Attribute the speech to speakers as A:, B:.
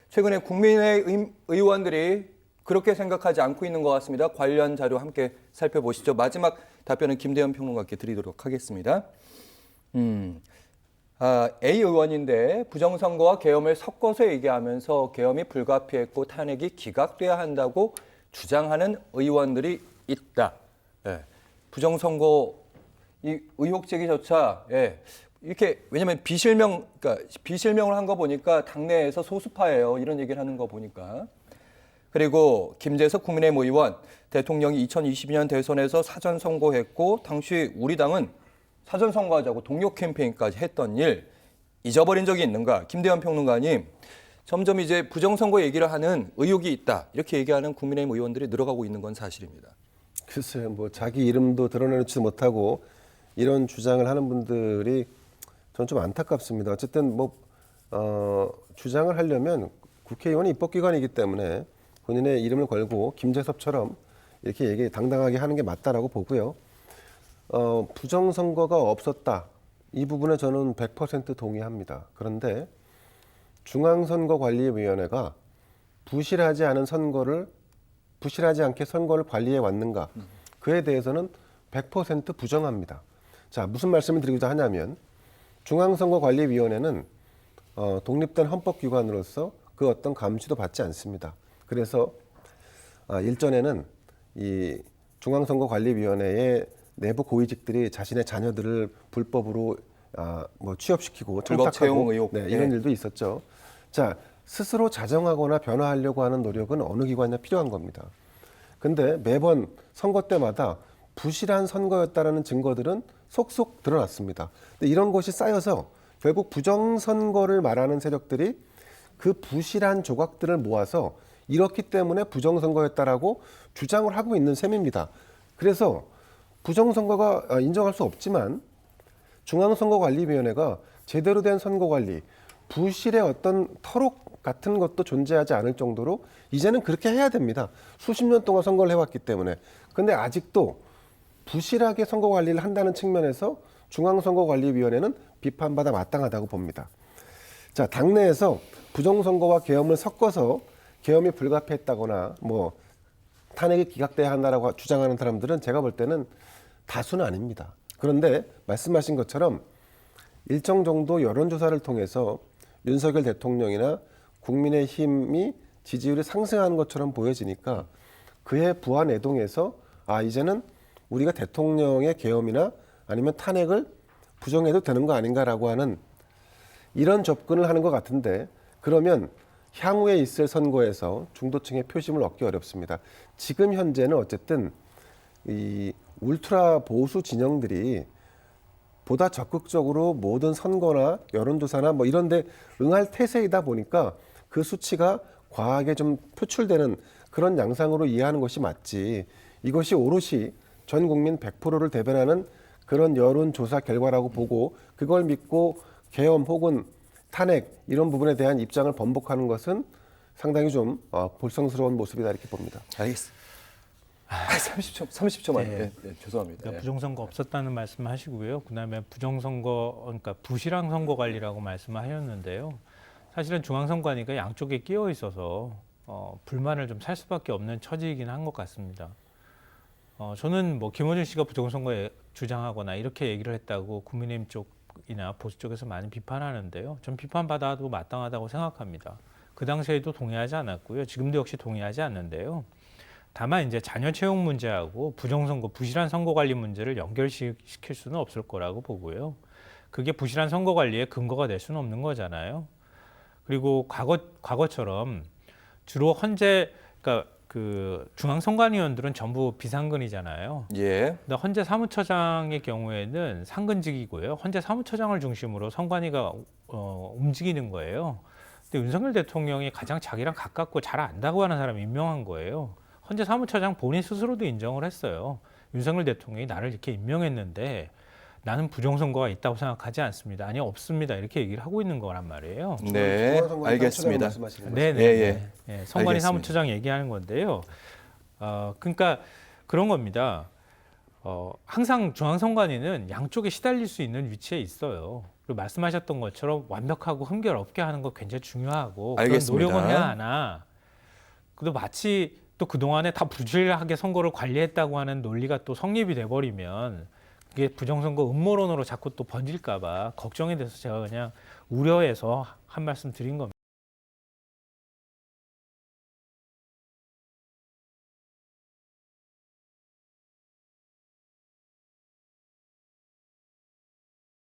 A: 최근에 국민의힘 의원들이 그렇게 생각하지 않고 있는 것 같습니다. 관련 자료 함께 살펴보시죠. 마지막 답변은 김대현 평론가께 드리도록 하겠습니다. A 의원인데 부정선거와 계엄을 섞어서 얘기하면서 계엄이 불가피했고 탄핵이 기각돼야 한다고 주장하는 의원들이 있다. 예. 부정선거 이 의혹 제기조차 이렇게 왜냐하면 비실명을 한 거 보니까 당내에서 소수파예요. 이런 얘기를 하는 거 보니까. 그리고 김재석 국민의힘 의원 대통령이 2022년 대선에서 사전 선거했고 당시 우리 당은 사전 선거하자고 동료 캠페인까지 했던 일 잊어버린 적이 있는가? 김대현 평론가님, 점점 이제 부정선거 얘기를 하는 의혹이 있다. 이렇게 얘기하는 국민의힘 의원들이 늘어가고 있는 건 사실입니다.
B: 글쎄요, 뭐 자기 이름도 드러내지 못하고 이런 주장을 하는 분들이 저는 좀 안타깝습니다. 어쨌든 주장을 하려면 국회의원이 입법기관이기 때문에 본인의 이름을 걸고 김재섭처럼 이렇게 당당하게 하는 게 맞다라고 보고요. 부정선거가 없었다. 이 부분에 저는 100% 동의합니다. 그런데 중앙선거관리위원회가 부실하지 않게 선거를 관리해 왔는가? 그에 대해서는 100% 부정합니다. 자, 무슨 말씀을 드리고자 하냐면 중앙선거관리위원회는 독립된 헌법기관으로서 그 어떤 감시도 받지 않습니다. 그래서 일전에는 이 중앙선거관리위원회의 내부 고위직들이 자신의 자녀들을 불법으로 취업시키고
A: 불법 채용 의혹
B: 이런 일도 있었죠. 자, 스스로 자정하거나 변화하려고 하는 노력은 어느 기관이나 필요한 겁니다. 근데 매번 선거 때마다 부실한 선거였다라는 증거들은 속속 드러났습니다. 근데 이런 것이 쌓여서 결국 부정선거를 말하는 세력들이 그 부실한 조각들을 모아서 이렇기 때문에 부정선거였다라고 주장을 하고 있는 셈입니다. 그래서 부정선거가 인정할 수 없지만 중앙선거관리위원회가 제대로 된 선거관리, 부실의 어떤 터록 같은 것도 존재하지 않을 정도로 이제는 그렇게 해야 됩니다. 수십 년 동안 선거를 해왔기 때문에. 근데 아직도 부실하게 선거관리를 한다는 측면에서 중앙선거관리위원회는 비판받아 마땅하다고 봅니다. 자, 당내에서 부정선거와 계엄을 섞어서 계엄이 불가피했다거나 탄핵이 기각돼야 한다라고 주장하는 사람들은 제가 볼 때는 다수는 아닙니다. 그런데 말씀하신 것처럼 일정 정도 여론조사를 통해서 윤석열 대통령이나 국민의힘이 지지율이 상승하는 것처럼 보여지니까 그에 부안해동해서 이제는 우리가 대통령의 계엄이나 아니면 탄핵을 부정해도 되는 거 아닌가라고 하는 이런 접근을 하는 것 같은데 그러면 향후에 있을 선거에서 중도층의 표심을 얻기 어렵습니다. 지금 현재는 어쨌든 이 울트라 보수 진영들이 보다 적극적으로 모든 선거나 여론조사나 이런 데 응할 태세이다 보니까 그 수치가 과하게 좀 표출되는 그런 양상으로 이해하는 것이 맞지 이것이 오롯이 전 국민 100%를 대변하는 그런 여론조사 결과라고 보고 그걸 믿고 계엄 혹은 탄핵 이런 부분에 대한 입장을 번복하는 것은 상당히 좀 볼성스러운 모습이다 이렇게 봅니다.
A: 알겠습니다. 30초만.
C: 네.
A: 죄송합니다.
C: 그러니까 부정선거 없었다는 말씀하시고요. 그다음에 부정선거, 그러니까 부실한 선거 관리라고 말씀하셨는데요. 사실은 중앙선관위가 양쪽에 끼어 있어서 불만을 좀 살 수밖에 없는 처지이긴 한 것 같습니다. 저는 김어준 씨가 부정선거에 주장하거나 이렇게 얘기를 했다고 국민의힘 쪽이나 보수 쪽에서 많이 비판하는데요. 전 비판받아도 마땅하다고 생각합니다. 그 당시에도 동의하지 않았고요. 지금도 역시 동의하지 않는데요. 다만 이제 자녀 채용 문제하고 부정선거, 부실한 선거 관리 문제를 연결시킬 수는 없을 거라고 보고요. 그게 부실한 선거 관리의 근거가 될 수는 없는 거잖아요. 그리고 과거처럼 주로 그러니까 그 중앙선관위원들은 전부 비상근이잖아요.
A: 예.
C: 근데 헌재 사무처장의 경우에는 상근직이고요. 헌재 사무처장을 중심으로 선관위가 움직이는 거예요. 근데 윤석열 대통령이 가장 자기랑 가깝고 잘 안다고 하는 사람이 임명한 거예요. 헌재 사무처장 본인 스스로도 인정을 했어요. 윤석열 대통령이 나를 이렇게 임명했는데 나는 부정선거가 있다고 생각하지 않습니다. 아니 없습니다. 이렇게 얘기를 하고 있는 거란 말이에요.
A: 네, 알겠습니다.
C: 네. 선관위 사무처장 얘기하는 건데요. 그러니까 그런 겁니다. 항상 중앙선관위는 양쪽에 시달릴 수 있는 위치에 있어요. 그리고 말씀하셨던 것처럼 완벽하고 흠결 없게 하는 거 굉장히 중요하고 그런
A: 알겠습니다.
C: 노력은 해야 하나. 그래도 마치 또 그동안에 다 부실하게 선거를 관리했다고 하는 논리가 또 성립이 돼버리면 그게 부정선거 음모론으로 자꾸 또 번질까 봐 걱정이 돼서 제가 그냥 우려해서 한 말씀 드린 겁니다.